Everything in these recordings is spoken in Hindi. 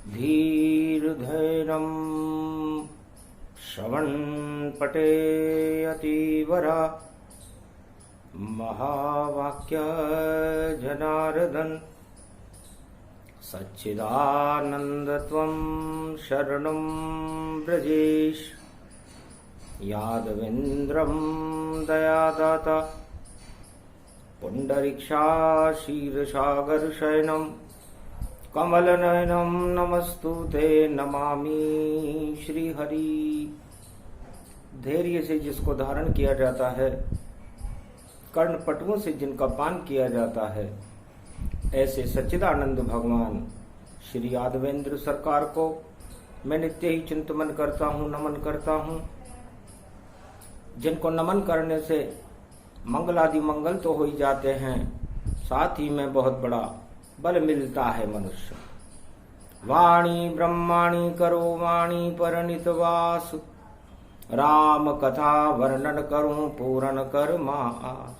धीर्धैर्यं श्रवणपटे अतीवरा महावाक्य जनार्दन सच्चिदानन्दत्वं शरणं ब्रजेश यादवेन्द्रं दयादाता पुण्डरीक्षाशीर्षागरशयनं कमलनयनं नमस्तुते नमामि श्रीहरि। धैर्य से जिसको धारण किया जाता है, कर्णपटुओं से जिनका पान किया जाता है, ऐसे सच्चिदानंद भगवान श्री यादवेंद्र सरकार को मैं नित्य ही चिंतन करता हूँ, नमन करता हूँ। जिनको नमन करने से मंगलादि मंगल तो हो ही जाते हैं, साथ ही में बहुत बड़ा बल मिलता है मनुष्य। वाणी ब्रह्माणी करो वाणी परनित वासु, राम कथा वर्णन करूं पूर्ण कर मास।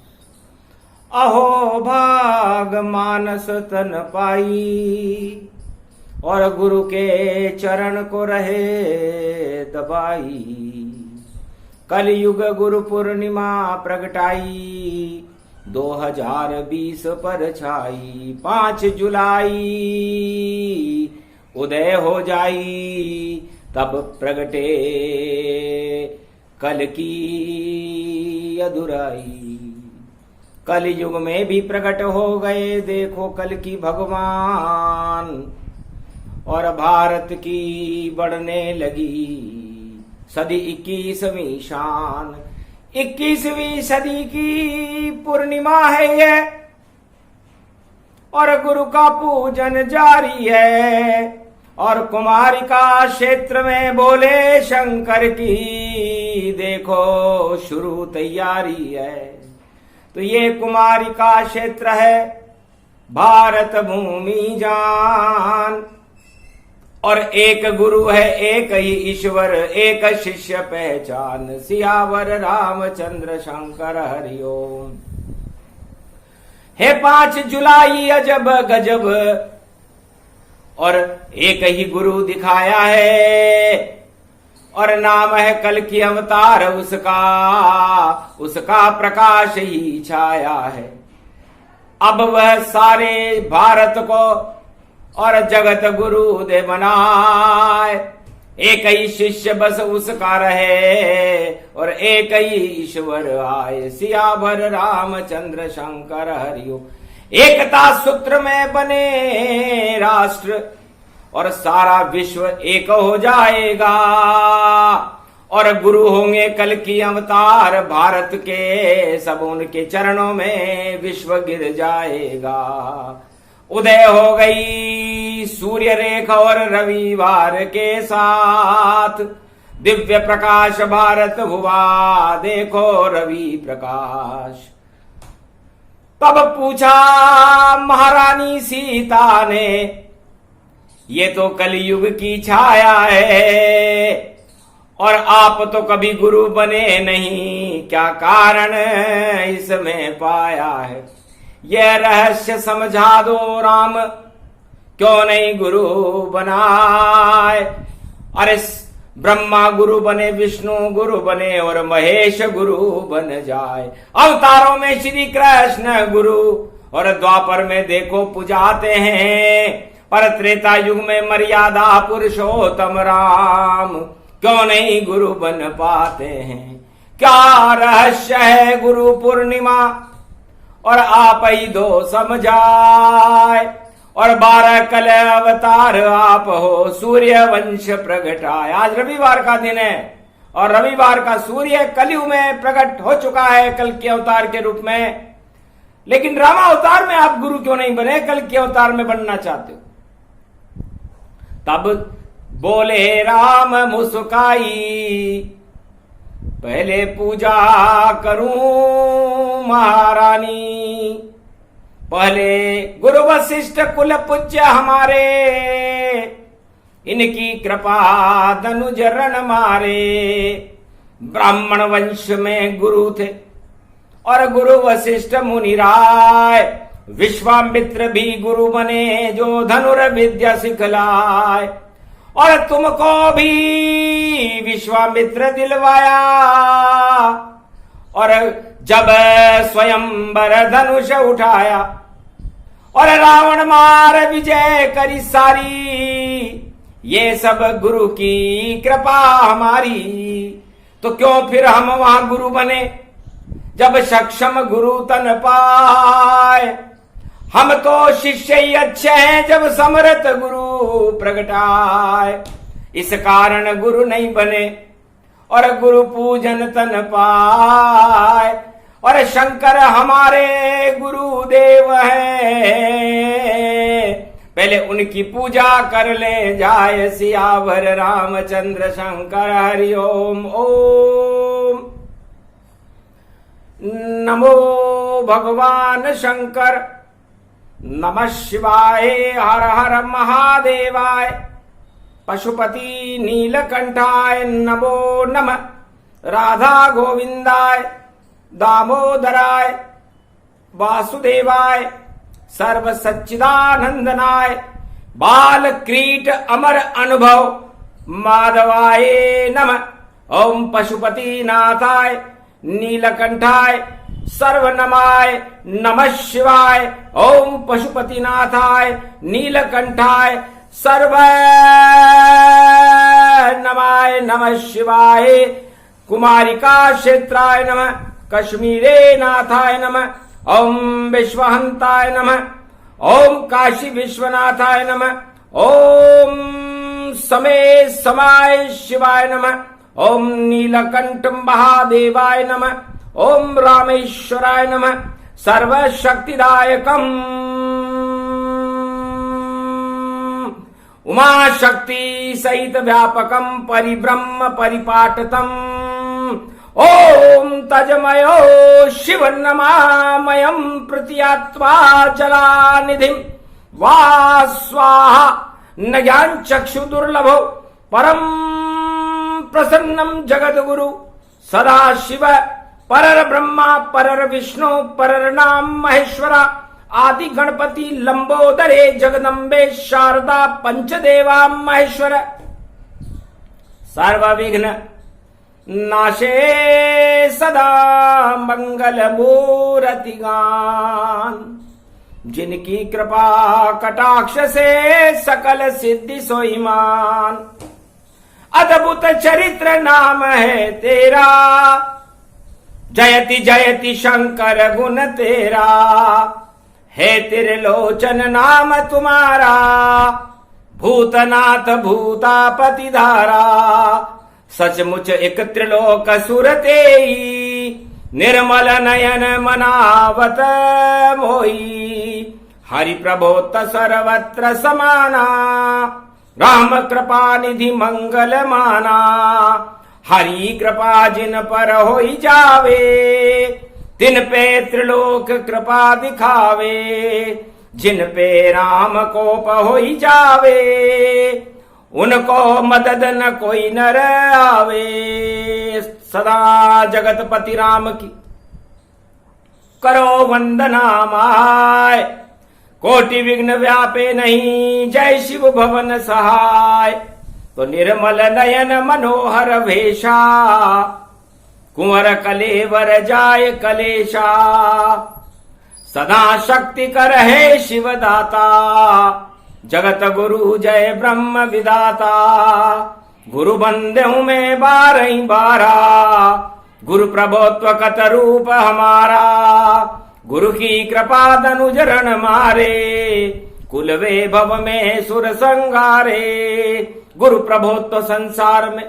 अहो भाग मानस तन पाई, और गुरु के चरण को रहे दबाई। कलयुग गुरु पूर्णिमा प्रगटाई, 2020 पर छाई। 5 जुलाई उदय हो जाई, तब प्रगटे कल की अधुराई। कल युग में भी प्रकट हो गए देखो कल की भगवान, और भारत की बढ़ने लगी सदी 21वीं शान। 21वीं सदी की पूर्णिमा है ये, और गुरु का पूजन जारी है। और कुमारिका क्षेत्र में बोले शंकर की देखो शुरू तैयारी है। तो ये कुमारिका क्षेत्र है भारत भूमि जान, और एक गुरु है एक ही ईश्वर, एक शिष्य पहचान। सियावर रामचंद्र शंकर हरिओम। है 5 जुलाई अजब गजब, और एक ही गुरु दिखाया है, और नाम है कल की अवतार उसका, उसका प्रकाश ही छाया है। अब वह सारे भारत को और जगत गुरु दे बनाए। एक ही शिष्य बस उसका रहे, और एक ही ईश्वर आए। सियावर रामचंद्र शंकर हरिओ। एकता सूत्र में बने राष्ट्र, और सारा विश्व एक हो जाएगा। और गुरु होंगे कल की अवतार भारत के, सब उनके चरणों में विश्व गिर जाएगा। उदय हो गई सूर्य रेखा और रविवार के साथ, दिव्य प्रकाश भारत हुआ देखो रवि प्रकाश। तब पूछा महारानी सीता ने, ये तो कलयुग की छाया है, और आप तो कभी गुरु बने नहीं, क्या कारण इसमें पाया है? यह रहस्य समझा दो राम, क्यों नहीं गुरु बनाए? अरे ब्रह्मा गुरु बने, विष्णु गुरु बने, और महेश गुरु बन जाए। अवतारों में श्री कृष्ण गुरु, और द्वापर में देखो पुजाते हैं, पर त्रेता युग में मर्यादा पुरुषोत्तम राम, क्यों नहीं गुरु बन पाते हैं? क्या रहस्य है गुरु पूर्णिमा, और आप ही दो समझाए। और 12 कल अवतार आप हो, सूर्य वंश प्रगटाए। आज रविवार का दिन है, और रविवार का सूर्य कलयुग में प्रकट हो चुका है कल के अवतार के रूप में। लेकिन रामा अवतार में आप गुरु क्यों नहीं बने, कल के अवतार में बनना चाहते हो? तब बोले राम मुस्काई, पहले पूजा करूं महारानी। पहले गुरु वशिष्ठ कुल पूज्य हमारे, इनकी कृपा धनुज रण मारे। ब्राह्मण वंश में गुरु थे, और गुरु वशिष्ठ मुनि राय, विश्वामित्र भी गुरु बने जो धनुर्विद्या सिखलाए, और तुमको भी विश्वामित्र दिलवाया। और जब स्वयंवर धनुष उठाया और रावण मार विजय करी सारी, ये सब गुरु की कृपा हमारी। तो क्यों फिर हम वहां गुरु बने जब सक्षम गुरु तन पाए। हम तो शिष्य ही अच्छे हैं जब समर्थ गुरु प्रगटाए। इस कारण गुरु नहीं बने और गुरु पूजन तन पाए। और शंकर हमारे गुरुदेव हैं, पहले उनकी पूजा कर ले जाए। सियावर रामचंद्र शंकर हरि ओम। ओम नमो भगवान शंकर, नमः शिवाय, हर हर महादेवाय, पशुपति नीलकंठाय नमो नमः, राधा गोविंदाय, दामोदराय, वासुदेवाय, सर्व सच्चिदानंदनाय, बाल क्रीट अमर अनुभव माधवाय नमः। ओम पशुपति नाथाय नीलकंठाय सर्वनमाय नमः शिवाय। ओम पशुपति नाथाय नीलकंठाय सर्व नमाय नमः शिवाय। कुमारिका क्षेत्राय नमः, कश्मीरे नाथाय नमः। ओम विश्वहंताय नमः। ओम काशी विश्वनाथाय नमः। ओम समय समाय शिवाय नमः। ओम नीलकंठ महादेवाय नमः। ओम रामेश्वराय नमः। सर्वशक्तिदायकम उमा शक्ति सहित व्यापकम परिब्रह्म परिपाटतम। ओम तजमयो शिवन्नमामयं प्रत्यात्मा जलानिधिं वा स्वाहा। न ज्ञान चक्षु दुर्लभो परम प्रसन्नम जगद्गुरु सदा शिव परर ब्रह्मा परर विष्णु परर नाम महेश्वरा आदि गणपति लंबोदरे जगदम्बे शारदा पंचदेवा महेश्वर। सर्व विघ्न नाशे सदा मंगल मूर्ति गान। जिनकी कृपा कटाक्ष से सकल सिद्धि सोईमान। अद्भुत चरित्र नाम है तेरा, जयति जयति शंकर गुण तेरा। है त्रिलोचन नाम तुम्हारा, भूतनाथ भूतापति धारा। सचमुच एक त्रिलोक सुरते, निर्मल नयन मनावत मोई। हरि प्रभोत सर्वत्र समाना, राम कृपा निधि मंगल माना। हरि कृपा जिन पर होई जावे, तिन पे त्रिलोक कृपा दिखावे। जिन पे राम कोप होई जावे, उनको मदद न कोई नर आवे। सदा जगतपति राम की करो वंदना माय। कोटि विघ्न व्यापे नहीं, जय शिव भवन सहाय। तो निर्मल नयन मनोहर भेषा, कुंवर कलेवर जाय कलेशा। सदा शक्ति कर है शिव दाता, जगत गुरु जय ब्रह्म विदाता। गुरु बंदेहूं में बारही बारा, गुरु प्रभुत्व कत रूप हमारा। गुरु की कृपा दनुजरण मारे, कुल वैभव में सुर संगारे। गुरु प्रभुत्व संसार में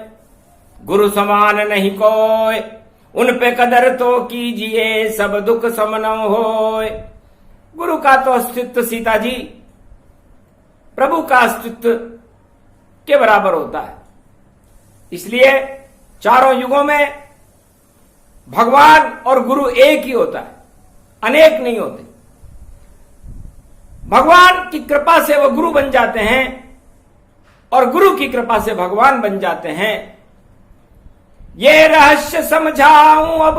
गुरु समान नहीं कोय, उन पे कदर तो कीजिए सब दुख समन होय। गुरु का तो अस्तित्व सीता जी प्रभु का अस्तित्व के बराबर होता है। इसलिए चारों युगों में भगवान और गुरु एक ही होता है, अनेक नहीं होते। भगवान की कृपा से वो गुरु बन जाते हैं और गुरु की कृपा से भगवान बन जाते हैं। ये रहस्य समझाऊं अब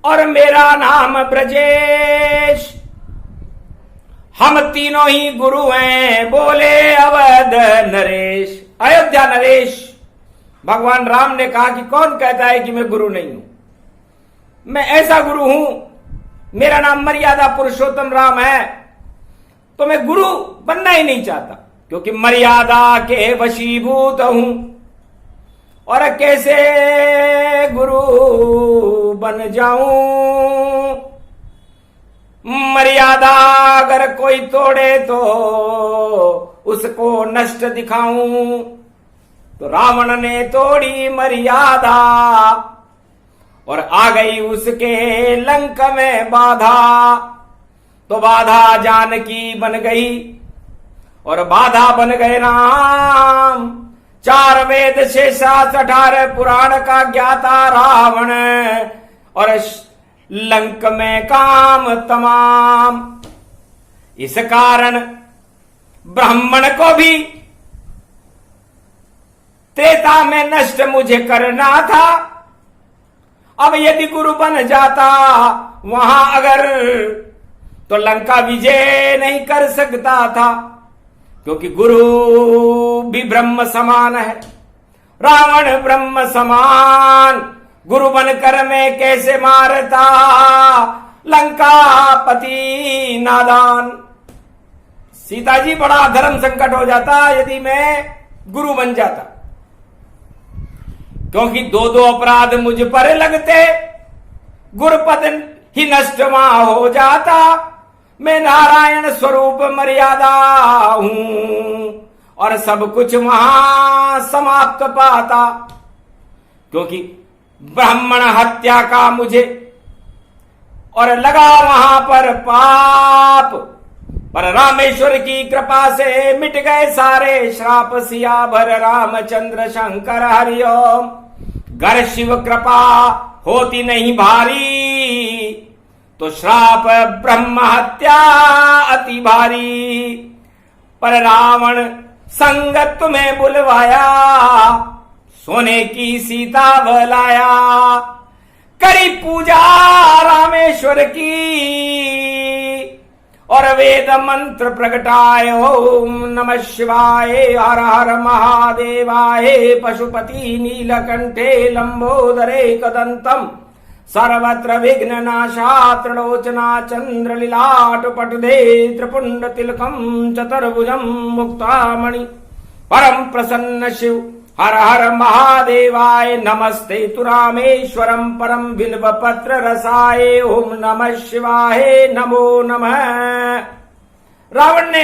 और मेरा नाम ब्रजेश। हम तीनों ही गुरु हैं, बोले अवध नरेश। अयोध्या नरेश, भगवान राम ने कहा कि कौन कहता है कि मैं गुरु नहीं हूं? मैं ऐसा गुरु हूं, मेरा नाम मर्यादा पुरुषोत्तम राम है, तो मैं गुरु बनना ही नहीं चाहता, क्योंकि मर्यादा के वशीभूत हूं। और कैसे गुरु बन जाऊं? मर्यादा अगर कोई तोड़े तो उसको नष्ट दिखाऊं। तो रावण ने तोड़ी मर्यादा और आ गई उसके लंक में बाधा। तो बाधा जानकी बन गई और बाधा बन गए राम। 4 वेद शेष 18 पुराण का ज्ञाता रावण और लंक में काम तमाम। इस कारण ब्राह्मण को भी त्रेता में नष्ट मुझे करना था। अब यदि गुरु बन जाता वहां अगर, तो लंका विजय नहीं कर सकता था, क्योंकि गुरु भी ब्रह्म समान है। रावण ब्रह्म समान, गुरु बनकर मैं कैसे मारता लंकापति नादान। सीता जी, बड़ा धर्म संकट हो जाता यदि मैं गुरु बन जाता, क्योंकि 2 अपराध मुझ पर लगते, गुरुपद ही नष्ट वहां हो जाता। मैं नारायण स्वरूप मर्यादा हूं और सब कुछ वहां समाप्त पाता, क्योंकि ब्राह्मण हत्या का मुझे और लगा वहां पर पाप। पर रामेश्वर की कृपा से मिट गए सारे श्राप। सियावर रामचंद्र शंकर हरिओम। घर शिव कृपा होती नहीं भारी, तो श्राप ब्रह्म हत्या अति भारी। पर रावण संगत में बुलवाया, सोने की सीता बुलाया। करी पूजा रामेश्वर की और वेद मंत्र प्रगटाए। ओम नमः शिवाय, हर हर महादेवाय। पशुपति नीलकंठे लंबोदरे कदंतम, सर्वत्र विघ्न नाशा त्रिलोचना चंद्र लीलाट पटुदे त्रिपुंड तिलकम चतुर्भुजम मुक्तामणि। परम प्रसन्न शिव हर हर महादेवाय। नमस्ते तु रामेश्वरम परम बिल्व पत्र रसाय। ओम नमः शिवाय, नमो नमः। रावण ने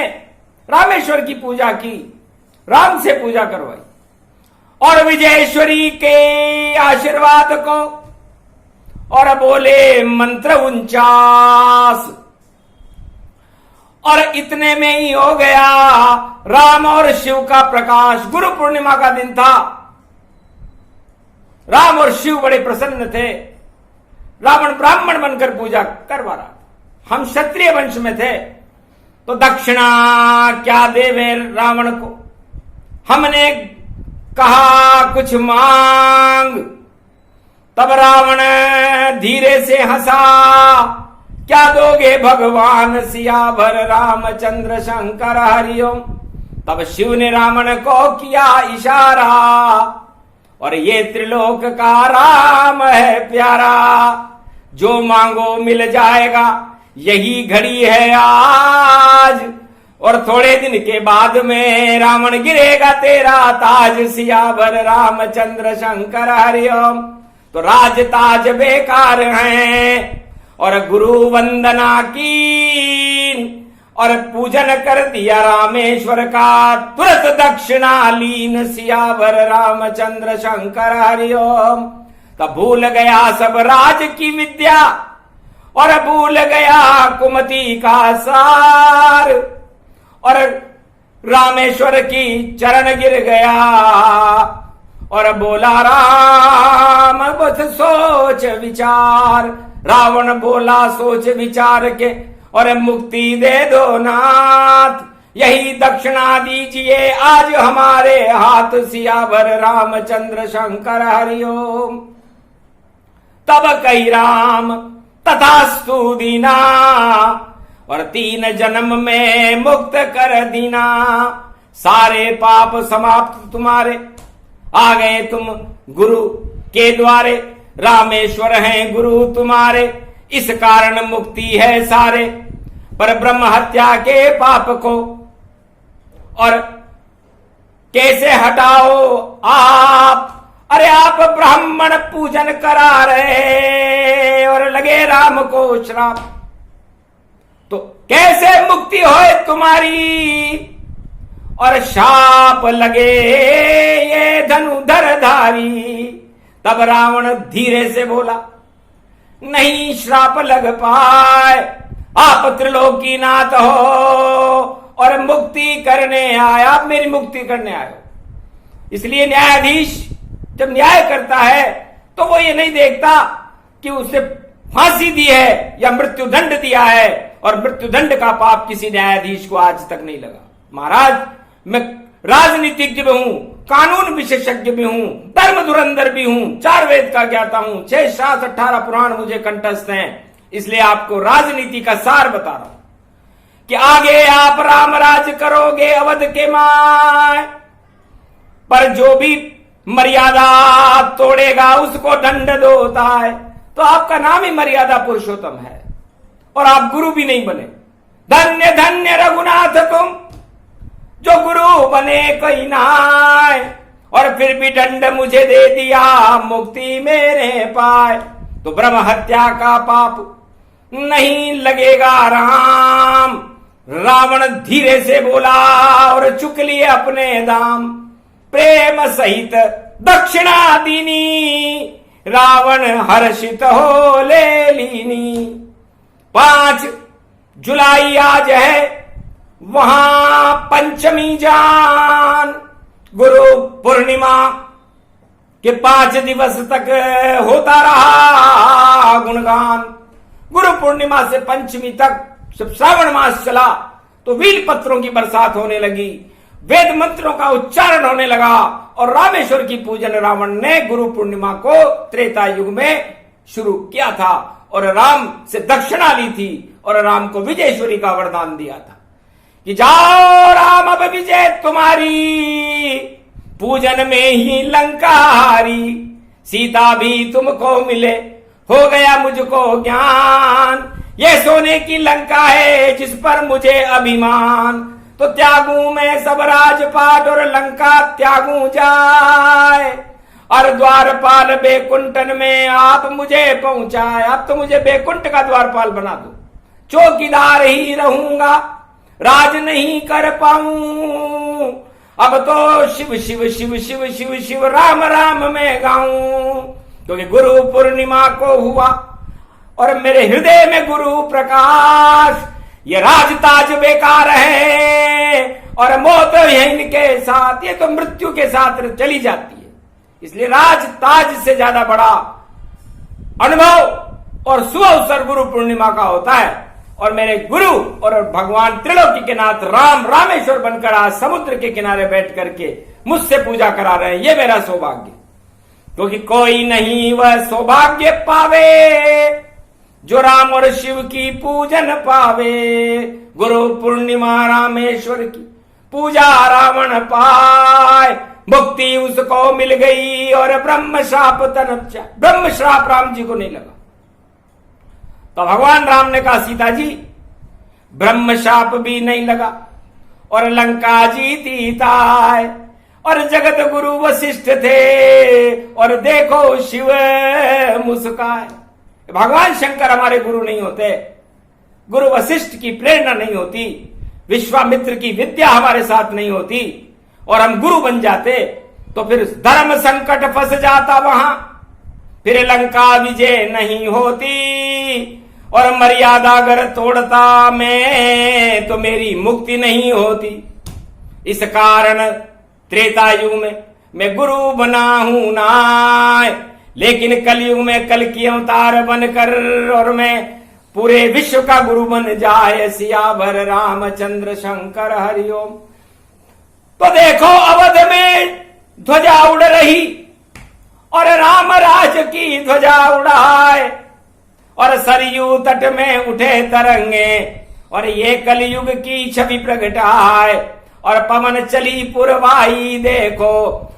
रामेश्वर की पूजा की, राम से पूजा करवाई और विजयेश्वरी के आशीर्वाद को, और बोले मंत्र 49 और इतने में ही हो गया राम और शिव का प्रकाश। गुरु पूर्णिमा का दिन था। राम और शिव बड़े प्रसन्न थे। रावण ब्राह्मण बनकर पूजा करवा रहा था, हम क्षत्रिय वंश में थे, तो दक्षिणा क्या देवे रावण को। हमने कहा कुछ मांग, तब रावण धीरे से हंसा। क्या दोगे भगवान सियावर रामचंद्र शंकर हरिओम। तब शिव ने रावण को किया इशारा, और ये त्रिलोक का राम है प्यारा। जो मांगो मिल जाएगा, यही घड़ी है आज, और थोड़े दिन के बाद में रावण गिरेगा तेरा ताज। सियावर रामचंद्र शंकर हरिओम। तो राज ताज बेकार हैं, और गुरु वंदना की और पूजन कर दिया रामेश्वर का। तुरंत दक्षिणा लीन सियावर रामचंद्र शंकर हरिओम। तब भूल गया सब राज की विद्या, और भूल गया कुमति का सार, और रामेश्वर की चरण गिर गया और बोला राम बस सोच विचार। रावण बोला सोच विचार के, और मुक्ति दे दो नाथ, यही दक्षिणा दीजिए आज हमारे हाथ। सियावर रामचंद्र शंकर हरिओम। तब कही राम तथास्तु दीना, और 3 जन्म में मुक्त कर दीना। सारे पाप समाप्त तुम्हारे, आ गए तुम गुरु के द्वारे। रामेश्वर हैं गुरु तुम्हारे, इस कारण मुक्ति है सारे। पर ब्रह्म हत्या के पाप को और कैसे हटाओ आप? अरे आप ब्राह्मण पूजन करा रहे और लगे राम को श्राप, तो कैसे मुक्ति होए तुम्हारी? और शाप लगे ये धनुधर धारी। तब रावण धीरे से बोला, नहीं श्राप लग पाए, आप त्रिलोकी नाथ हो और मुक्ति करने आए, आप मेरी मुक्ति करने आए हो। इसलिए न्यायाधीश जब न्याय करता है तो वो ये नहीं देखता कि उसे फांसी दी है या मृत्यु दंड दिया है, और मृत्यु दंड का पाप किसी न्यायाधीश को आज तक नहीं लगा। महाराज, मैं राजनीतिज्ञ भी हूं, कानून विशेषज्ञ भी हूं, धर्म धुरंधर भी हूं, 4 वेद का ज्ञाता हूं, 6 शास्त्र 18 पुराण मुझे कंठस्थ हैं। इसलिए आपको राजनीति का सार बता रहा हूं कि आगे आप राम राज करोगे अवध के माय, पर जो भी मर्यादा तोड़ेगा उसको दंड होता है। तो आपका नाम ही मर्यादा पुरुषोत्तम है और आप गुरु भी नहीं बने। धन्य धन्य रघुनाथ तुम, जो गुरु बने कहीं नाय, और फिर भी दंड मुझे दे दिया, मुक्ति मेरे पाए। तो ब्रह्म हत्या का पाप नहीं लगेगा राम। रावण धीरे से बोला और चुक लिए अपने दाम। प्रेम सहित दक्षिणा दीनी, रावण हर्षित हो ले लीनी। 5 जुलाई आज है, वहां पंचमी जान। गुरु पूर्णिमा के 5 दिवस तक होता रहा गुणगान। गुरु पूर्णिमा से पंचमी तक जब श्रावण मास चला तो वील पत्रों की बरसात होने लगी, वेद मंत्रों का उच्चारण होने लगा, और रामेश्वर की पूजन रावण ने गुरु पूर्णिमा को त्रेता युग में शुरू किया था, और राम से दक्षिणा ली थी, और राम को विजयेश्वरी का वरदान दिया था कि जाओ राम अब विजय तुम्हारी, पूजन में ही लंका हारी। सीता भी तुमको मिले, हो गया मुझको ज्ञान, ये सोने की लंका है जिस पर मुझे अभिमान। तो त्यागू मैं सब राजपाट और लंका त्यागू जाए, और द्वारपाल बेकुंठन में आप मुझे पहुंचाए। अब तो मुझे बेकुंठ का द्वारपाल बना दो, चौकीदार ही रहूंगा, राज नहीं कर पाऊं। अब तो शिव शिव शिव शिव शिव शिव राम राम में गाऊं, क्योंकि गुरु पूर्णिमा को हुआ और मेरे हृदय में गुरु प्रकाश। ये राजताज बेकार है और मौत है इनके साथ, ये तो मृत्यु के साथ चली जाती है। इसलिए राजताज से ज्यादा बड़ा अनुभव और सुअवसर गुरु पूर्णिमा का होता है। और मेरे गुरु और भगवान त्रिलोकी के नाथ राम रामेश्वर बनकर आज समुद्र के किनारे बैठ करके मुझसे पूजा करा रहे हैं, ये मेरा सौभाग्य। क्योंकि कोई नहीं वह सौभाग्य पावे जो राम और शिव की पूजन पावे। गुरु पूर्णिमा रामेश्वर की पूजा रावण पाए, मुक्ति उसको मिल गई और ब्रह्म श्राप तनप। ब्रह्म श्राप राम जी को नहीं लगा। तो भगवान राम ने कहा सीता जी ब्रह्म शाप भी नहीं लगा और लंका जीती ताय, और जगत गुरु वशिष्ठ थे और देखो शिव मुस्काए। भगवान शंकर हमारे गुरु नहीं होते, गुरु वशिष्ठ की प्रेरणा नहीं होती, विश्वामित्र की विद्या हमारे साथ नहीं होती और हम गुरु बन जाते तो फिर धर्म संकट फंस जाता वहां, फिर लंका विजय नहीं होती और मर्यादा अगर तोड़ता मैं तो मेरी मुक्ति नहीं होती। इस कारण त्रेता युग में मैं गुरु बना हूं नाय, लेकिन कलयुग में कल की अवतार बनकर और मैं पूरे विश्व का गुरु बन जाए। सियावर रामचंद्र शंकर हरिओम। तो देखो अवध में ध्वजा उड़ रही और राम राज की ध्वजा उड़ाए, और सरयू तट में उठे तरंगे, और ये कलयुग की छवि प्रगटाए। और पवन चली पुरवाई देखो,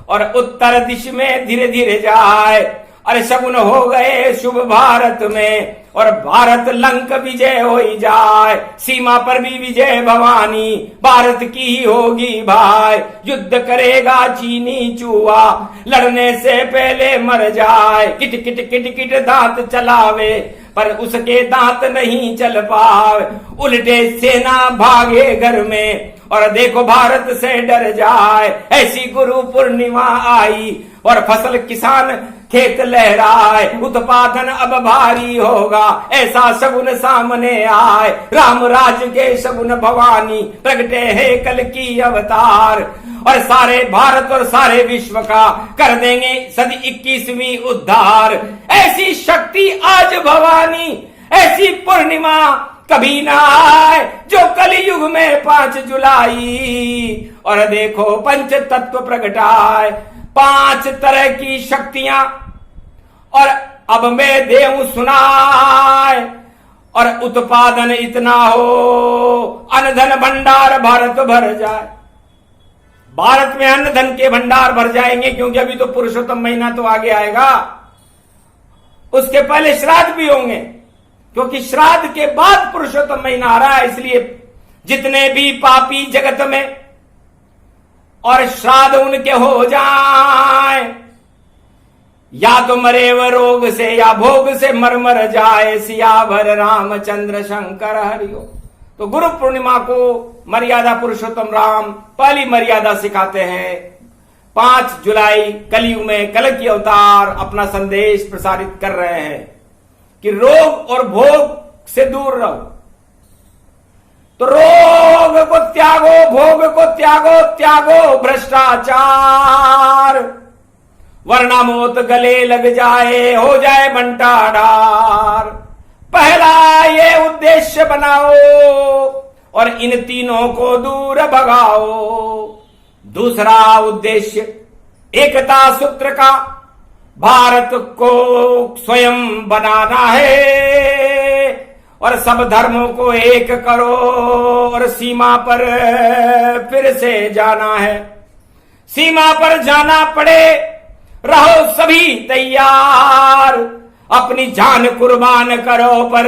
और उत्तर दिश में धीरे धीरे जाए। अरे शगुन हो गए शुभ भारत में, और भारत लंक विजय हो ही जाए। सीमा पर भी विजय भवानी भारत की ही होगी भाई। युद्ध करेगा चीनी चूहा, लड़ने से पहले मर जाए। किट किट किट किट दांत चलावे, पर उसके दांत नहीं चल पाए। उल्टे सेना भागे घर में, और देखो भारत से डर जाए। ऐसी गुरु पूर्णिमा आई, और फसल किसान खेत लहराए। उत्पादन अब भारी होगा, ऐसा शगुन सामने आए। राम राज के शगुन भवानी प्रगटे है कल की अवतार, और सारे भारत और सारे विश्व का कर देंगे सदी 21वीं उद्धार। ऐसी शक्ति आज भवानी, ऐसी पूर्णिमा कभी ना आए, जो कलयुग में 5 जुलाई। और देखो पंच तत्व प्रगटाए, 5 तरह की शक्तियां, और अब मैं देऊं सुनाए। और उत्पादन इतना हो, अन्न धन भंडार भारत भर जाए। भारत में अन्न धन के भंडार भर जाएंगे, क्योंकि अभी तो पुरुषोत्तम महीना तो आगे आएगा। उसके पहले श्राद्ध भी होंगे, क्योंकि श्राद्ध के बाद पुरुषोत्तम महीना आ रहा है। इसलिए जितने भी पापी जगत में, और श्राद्ध उनके हो जाए, या तो मरे व रोग से, या भोग से मर मर जाए। सियावर रामचंद्र शंकर हरिओ। तो गुरु पूर्णिमा को मर्यादा पुरुषोत्तम राम पहली मर्यादा सिखाते हैं। 5 जुलाई कलयुग में कल की अवतार अपना संदेश प्रसारित कर रहे हैं कि रोग और भोग से दूर रहो। तो रोग को त्यागो, भोग को त्यागो, त्यागो भ्रष्टाचार, वरना मौत गले लग जाए, हो जाए बंटाढार। पहला ये उद्देश्य बनाओ, और इन तीनों को दूर भगाओ। दूसरा उद्देश्य एकता सूत्र का, भारत को स्वयं बनाना है, और सब धर्मों को एक करो, और सीमा पर फिर से जाना है। सीमा पर जाना पड़े, रहो सभी तैयार। अपनी जान कुर्बान करो, पर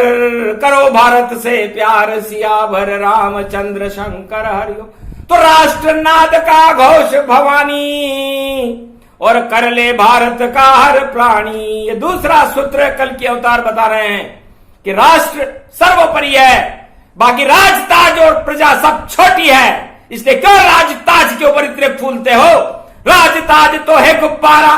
करो भारत से प्यार। सियावर रामचंद्र शंकर हरिओ। तो राष्ट्रनाद का घोष भवानी, और कर ले भारत का हर प्राणी। ये दूसरा सूत्र कल के अवतार बता रहे हैं कि राष्ट्र सर्वोपरि है, बाकी राजताज और प्रजा सब छोटी है। इसलिए क्यों राजताज के ऊपर इतने फूलते हो? राजताज तो है गुब्बारा,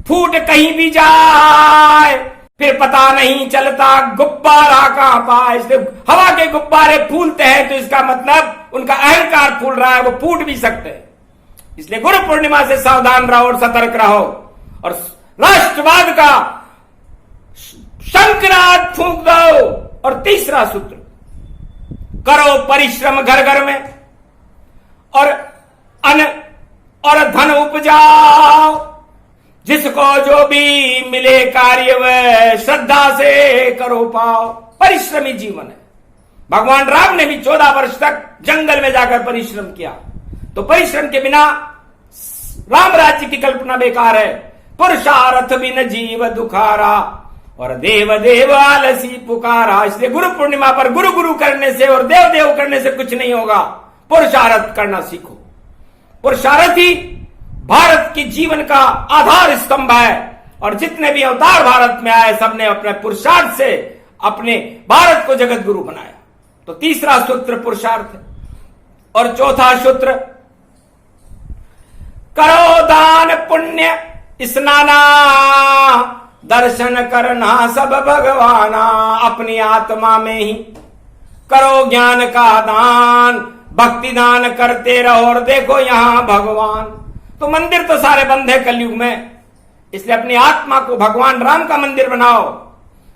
फूट कहीं भी जाए फिर पता नहीं चलता गुब्बारा कहां पाए। इसलिए हवा के गुब्बारे फूलते हैं तो इसका मतलब उनका अहंकार फूल रहा है, वो फूट भी सकते हैं। इसलिए गुरु पूर्णिमा से सावधान रहो और सतर्क रहो, और राष्ट्रवाद का शंखनाद फूंक दो। और तीसरा सूत्र, करो परिश्रम घर घर में, और अन्न और धन उपजाओ। जिसको जो भी मिले कार्य वह श्रद्धा से करो पाओ। परिश्रमी जीवन है। भगवान राम ने भी 14 वर्ष तक जंगल में जाकर परिश्रम किया। तो परिश्रम के बिना राम राज्य की कल्पना बेकार है। पुरुषार्थ बिन जीव दुखारा, और देव देव आलसी पुकारा। इसलिए गुरु पूर्णिमा पर गुरु गुरु करने से और देव देव करने से कुछ नहीं होगा। पुरुषार्थ करना सीखो। पुरुषार्थ ही भारत की जीवन का आधार स्तंभ है, और जितने भी अवतार भारत में आए सबने अपने पुरुषार्थ से अपने भारत को जगत गुरु बनाया। तो तीसरा सूत्र पुरुषार्थ है। और चौथा सूत्र, करो दान पुण्य स्नाना, दर्शन करना सब भगवाना। अपनी आत्मा में ही करो ज्ञान का दान, भक्ति दान करते रहो और देखो यहां भगवान। तो मंदिर तो सारे बंद है कलयुग में, इसलिए अपनी आत्मा को भगवान राम का मंदिर बनाओ,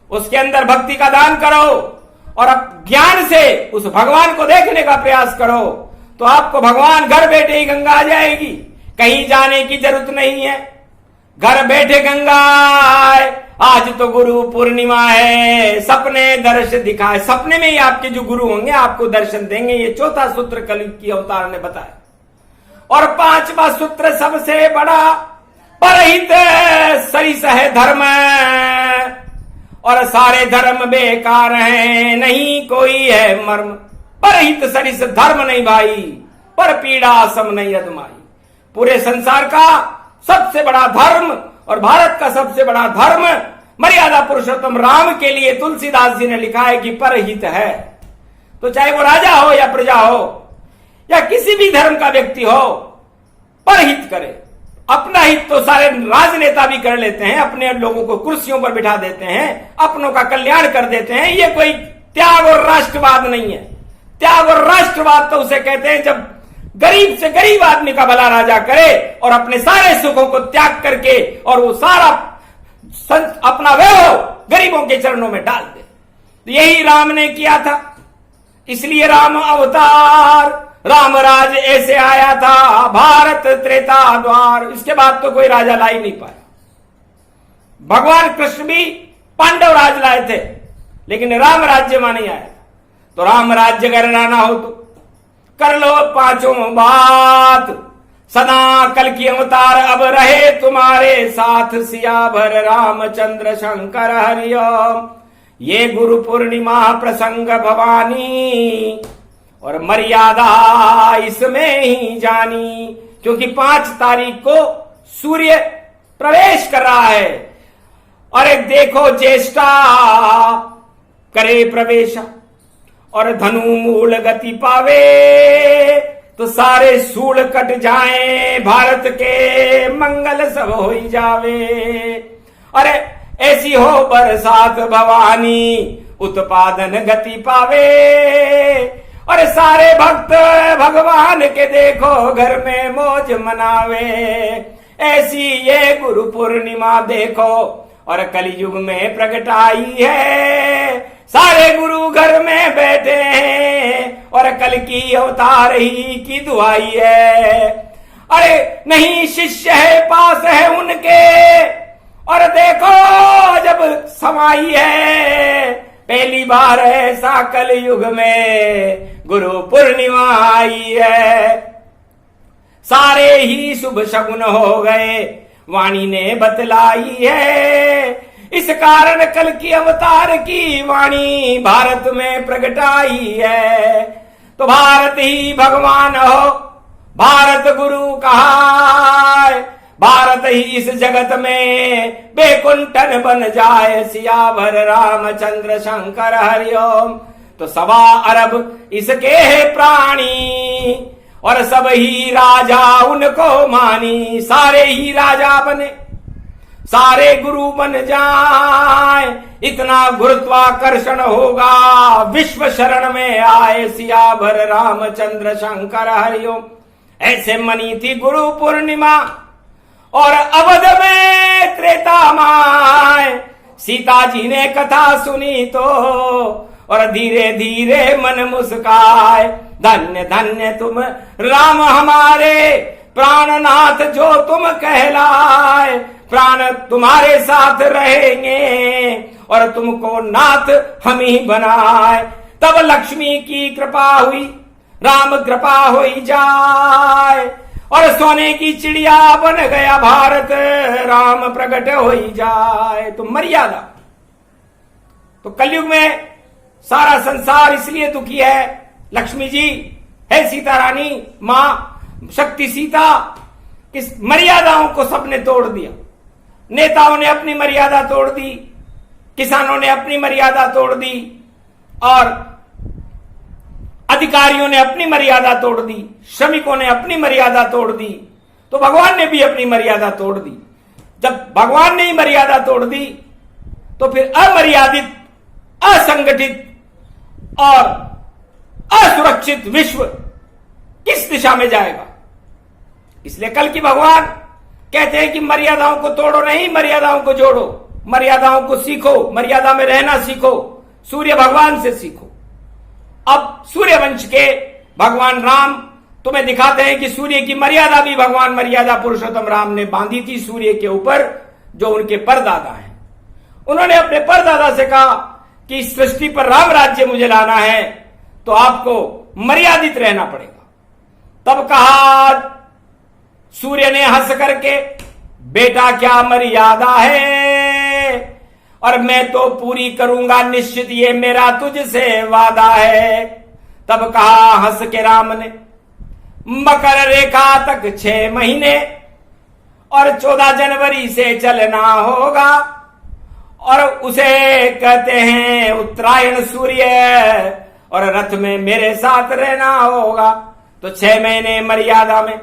उसके अंदर भक्ति का दान करो, और अब ज्ञान से उस भगवान को देखने का प्रयास करो। तो आपको भगवान घर बैठे ही गंगा आ जाएगी, कहीं जाने की जरूरत नहीं है। घर बैठे गंगा आए, आज तो गुरु पूर्णिमा है, सपने दर्श दिखाए। सपने में ही आपके जो गुरु होंगे आपको दर्शन देंगे। ये चौथा सूत्र कलयुग की अवतार ने बताया। और पांचवा सूत्र सबसे बड़ा, परहित सरिस है धर्म, और सारे धर्म बेकार हैं, नहीं कोई है मर्म। परहित सरिस धर्म नहीं भाई, पर पीड़ा सम नहीं अदमाई। पूरे संसार का सबसे बड़ा धर्म और भारत का सबसे बड़ा धर्म मर्यादा पुरुषोत्तम राम के लिए तुलसीदास जी ने लिखा है कि परहित है। तो चाहे वो राजा हो या प्रजा हो या किसी भी धर्म का व्यक्ति हो, परहित करे। अपना हित तो सारे राजनेता भी कर लेते हैं, अपने लोगों को कुर्सियों पर बिठा देते हैं, अपनों का कल्याण कर देते हैं। ये कोई त्याग और राष्ट्रवाद नहीं है। त्याग और राष्ट्रवाद तो उसे कहते हैं जब गरीब से गरीब आदमी का भला राजा करे और अपने सारे सुखों को त्याग करके और वो सारा अपना वैभव गरीबों के चरणों में डाल दे। तो यही राम ने किया था। इसलिए राम अवतार, राम राज ऐसे आया था, भारत त्रेता द्वार। इसके बाद तो कोई राजा ला ही नहीं पाया। भगवान कृष्ण भी पांडव राज लाए थे, लेकिन राम राज्य में नहीं आया। तो राम राज्य कराना हो तो कर लो पांचों बात, सदा कल की अवतार अब रहे तुम्हारे साथ, सियावर रामचंद्र शंकर हरिओम। ये गुरु पूर्णिमा प्रसंग भवानी, और मर्यादा इसमें ही जानी, क्योंकि 5 तारीख को सूर्य प्रवेश कर रहा है। अरे देखो ज्येष्ठा करे प्रवेश, और धनु मूल गति पावे, तो सारे सूल कट जाए, भारत के मंगल सब हो ही जावे। अरे ऐसी हो बरसात भवानी, उत्पादन गति पावे, और सारे भक्त भगवान के देखो घर में मौज मनावे। ऐसी ये गुरु पूर्णिमा देखो और कलयुग में प्रकट आई है। सारे गुरु घर में बैठे हैं और कल की अवतार ही की दुआई है। अरे नहीं शिष्य है पास है उनके, और देखो जब समाई है पहली बार ऐसा कलयुग में गुरु पूर्णिमा आई है। सारे ही शुभ शगुन हो गए, वाणी ने बतलाई है। इस कारण कल की अवतार की वाणी भारत में प्रगटाई है। तो भारत ही भगवान हो, भारत गुरु कहाय, भारत ही इस जगत में बेकुंठन बन जाए, सियावर रामचंद्र शंकर हरिओम। तो 1.25 अरब इसके है प्राणी, और सब ही राजा उनको मानी। सारे ही राजा बने, सारे गुरु बन जाए, इतना गुरुत्वाकर्षण होगा, विश्व शरण में आए, सियावर रामचंद्र शंकर हरिओम। ऐसे मनी थी गुरु पूर्णिमा, और अवध में त्रेता माय, सीता जी ने कथा सुनी तो, और धीरे धीरे मन मुस्काए। धन्य धन्य तुम राम हमारे, प्राणनाथ जो तुम कहलाए। प्राण तुम्हारे साथ रहेंगे और तुमको नाथ हम ही बनाए। तब लक्ष्मी की कृपा हुई, राम कृपा हो जाए, और सोने की चिड़िया बन गया भारत, राम प्रकट हो ही जाए। तो मर्यादा, तो कलयुग में सारा संसार इसलिए दुखी है। लक्ष्मी जी है सीता रानी, मां शक्ति सीता, इस मर्यादाओं को सबने तोड़ दिया। नेताओं ने अपनी मर्यादा तोड़ दी, किसानों ने अपनी मर्यादा तोड़ दी, और अधिकारियों ने अपनी मर्यादा तोड़ दी, श्रमिकों ने अपनी मर्यादा तोड़ दी। तो भगवान ने भी अपनी मर्यादा तोड़ दी। जब भगवान ने ही मर्यादा तोड़ दी तो फिर अमर्यादित, असंगठित और असुरक्षित विश्व किस दिशा में जाएगा। इसलिए कल की भगवान कहते हैं कि मर्यादाओं को तोड़ो नहीं, मर्यादाओं को जोड़ो, मर्यादाओं को सीखो, मर्यादा में रहना सीखो, सूर्य भगवान से सीखो। अब सूर्य वंश के भगवान राम तुम्हें दिखाते हैं कि सूर्य की मर्यादा भी भगवान मर्यादा पुरुषोत्तम राम ने बांधी थी सूर्य के ऊपर, जो उनके परदादा हैं। उन्होंने अपने परदादा से कहा कि इस सृष्टि पर राम राज्य मुझे लाना है तो आपको मर्यादित रहना पड़ेगा। तब कहा सूर्य ने हंस करके, बेटा क्या मर्यादा है, और मैं तो पूरी करूंगा निश्चित, ये मेरा तुझसे वादा है। तब कहा हंस के राम ने, मकर रेखा तक 6 महीने और 14 जनवरी से चलना होगा, और उसे कहते हैं उत्तरायण सूर्य, और रथ में मेरे साथ रहना होगा। तो 6 महीने मर्यादा में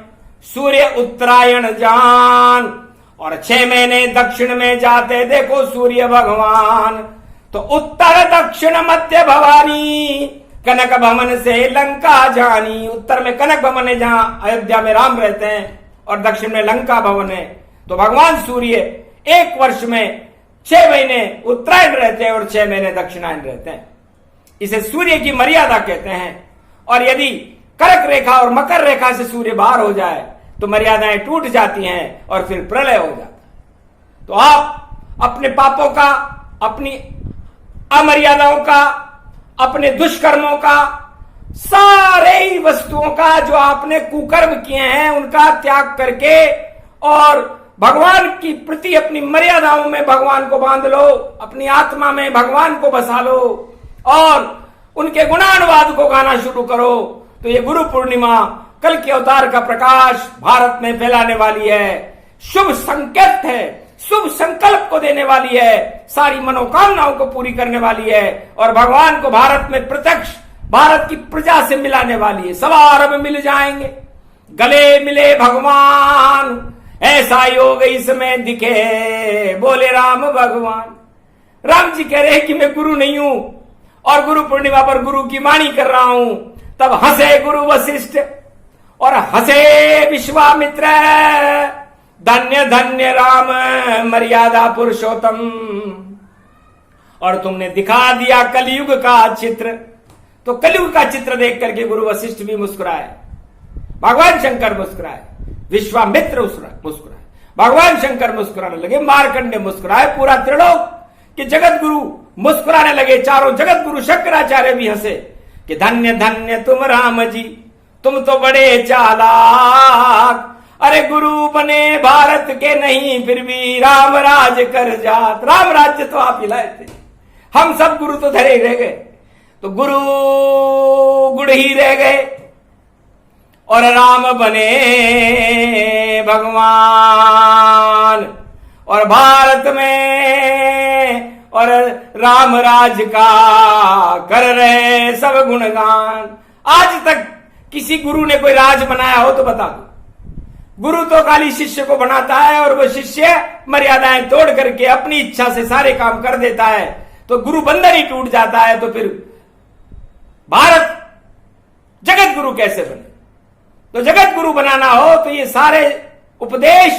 सूर्य उत्तरायण जान, और 6 महीने दक्षिण में जाते देखो सूर्य भगवान। तो उत्तर दक्षिण मध्य भवानी, कनक भवन से लंका जानी। उत्तर में कनक भवन है जहां अयोध्या में राम रहते हैं, और दक्षिण में लंका भवन है। तो भगवान सूर्य एक वर्ष में 6 महीने उत्तरायण रहते हैं और 6 महीने दक्षिणायन रहते हैं। इसे सूर्य की मर्यादा कहते हैं। और यदि कर्क रेखा और मकर रेखा से सूर्य बाहर हो जाए तो मर्यादाएं टूट जाती हैं और फिर प्रलय हो जाता है। तो आप अपने पापों का, अपनी अमर्यादाओं का, अपने दुष्कर्मों का, सारे वस्तुओं का जो आपने कुकर्म किए हैं उनका त्याग करके और भगवान की प्रति अपनी मर्यादाओं में भगवान को बांध लो, अपनी आत्मा में भगवान को बसा लो और उनके गुणानुवाद को गाना शुरू करो। तो ये गुरु पूर्णिमा कल के अवतार का प्रकाश भारत में फैलाने वाली है, शुभ संकेत है, शुभ संकल्प को देने वाली है, सारी मनोकामनाओं को पूरी करने वाली है और भगवान को भारत में प्रत्यक्ष भारत की प्रजा से मिलाने वाली है। सब अरब मिल जाएंगे, गले मिले भगवान, ऐसा योग इसमें दिखे, बोले राम भगवान। राम जी कह रहे हैं कि मैं गुरु नहीं हूं और गुरु पूर्णिमा पर गुरु की वाणी कर रहा हूं। तब हंसे गुरु वशिष्ठ और हंसे विश्वामित्र, धन्य धन्य राम मर्यादा पुरुषोत्तम। और तुमने दिखा दिया कलयुग का चित्र। तो कलयुग का चित्र देख करके गुरु वशिष्ठ भी मुस्कुराए, भगवान शंकर मुस्कुराए, विश्वामित्र मुस्कुराए, भगवान शंकर मुस्कुराने लगे, मार्कंडे मुस्कुराए, पूरा त्रिलोक कि जगत गुरु मुस्कुराने लगे। चारों जगत गुरु शंकराचार्य भी हंसे कि धन्य धन्य तुम राम जी, तुम तो बड़े चालाक, अरे गुरु बने भारत के नहीं फिर भी राम राज कर जात। राम राज्य तो आप ही लाए थे, हम सब गुरु तो धरे ही रह गए। तो गुरु गुड़ ही रह गए और राम बने भगवान और भारत में और राम राज का कर रहे सब गुणगान। आज तक किसी गुरु ने कोई राज बनाया हो तो बता दो। गुरु तो खाली शिष्य को बनाता है और वो शिष्य मर्यादाएं तोड़ करके अपनी इच्छा से सारे काम कर देता है। तो गुरु बंधन ही टूट जाता है। तो फिर भारत जगत गुरु कैसे बने? तो जगत गुरु बनाना हो तो ये सारे उपदेश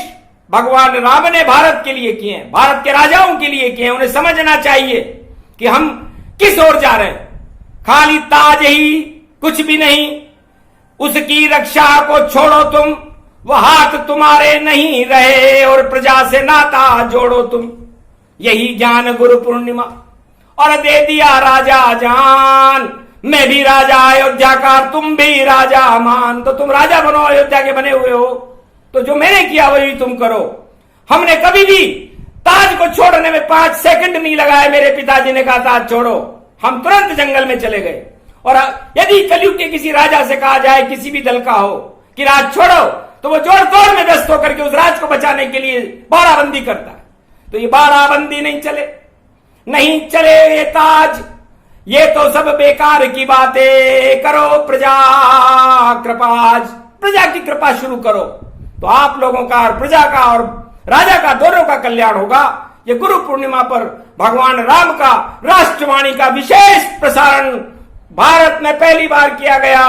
भगवान राम ने भारत के लिए किए हैं, भारत के राजाओं के लिए किए हैं। उन्हें समझना चाहिए कि हम किस ओर जा रहे हैं। खाली ताज ही कुछ भी नहीं, उसकी रक्षा को छोड़ो तुम, वह हाथ तुम्हारे नहीं रहे और प्रजा से नाता जोड़ो तुम। यही ज्ञान गुरु पूर्णिमा और दे दिया राजा जान। मैं भी राजा अयोध्या का, तुम भी राजा मान। तो तुम राजा बनो, अयोध्या के बने हुए हो, तो जो मैंने किया वही तुम करो। हमने कभी भी ताज को छोड़ने में 5 सेकंड नहीं लगाए। मेरे पिताजी ने कहा ताज छोड़ो, हम तुरंत जंगल में चले गए। और यदि कलयुग के किसी राजा से कहा जाए, किसी भी दल का हो, कि राज छोड़ो, तो वो जोड़ तोड़ में व्यस्त होकर के उस राज को बचाने के लिए बाराबंदी करता है। तो ये बाराबंदी नहीं चले, नहीं चले ये ताज, ये तो सब बेकार की बातें। करो प्रजा कृपा, प्रजा की कृपा शुरू करो, तो आप लोगों का और प्रजा का और राजा का दोनों का कल्याण होगा। ये गुरु पूर्णिमा पर भगवान राम का राष्ट्रवाणी का विशेष प्रसारण भारत में पहली बार किया गया,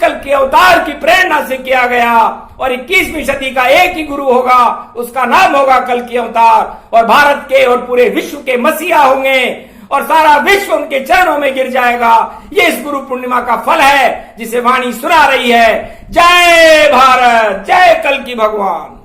कल के अवतार की प्रेरणा से किया गया। और 21वीं सदी का एक ही गुरु होगा, उसका नाम होगा कल की अवतार। और भारत के और पूरे विश्व के मसीहा होंगे और सारा विश्व उनके चरणों में गिर जाएगा। ये इस गुरु पूर्णिमा का फल है, जिसे वाणी सुना रही है जय भारत, जय कल की भगवान।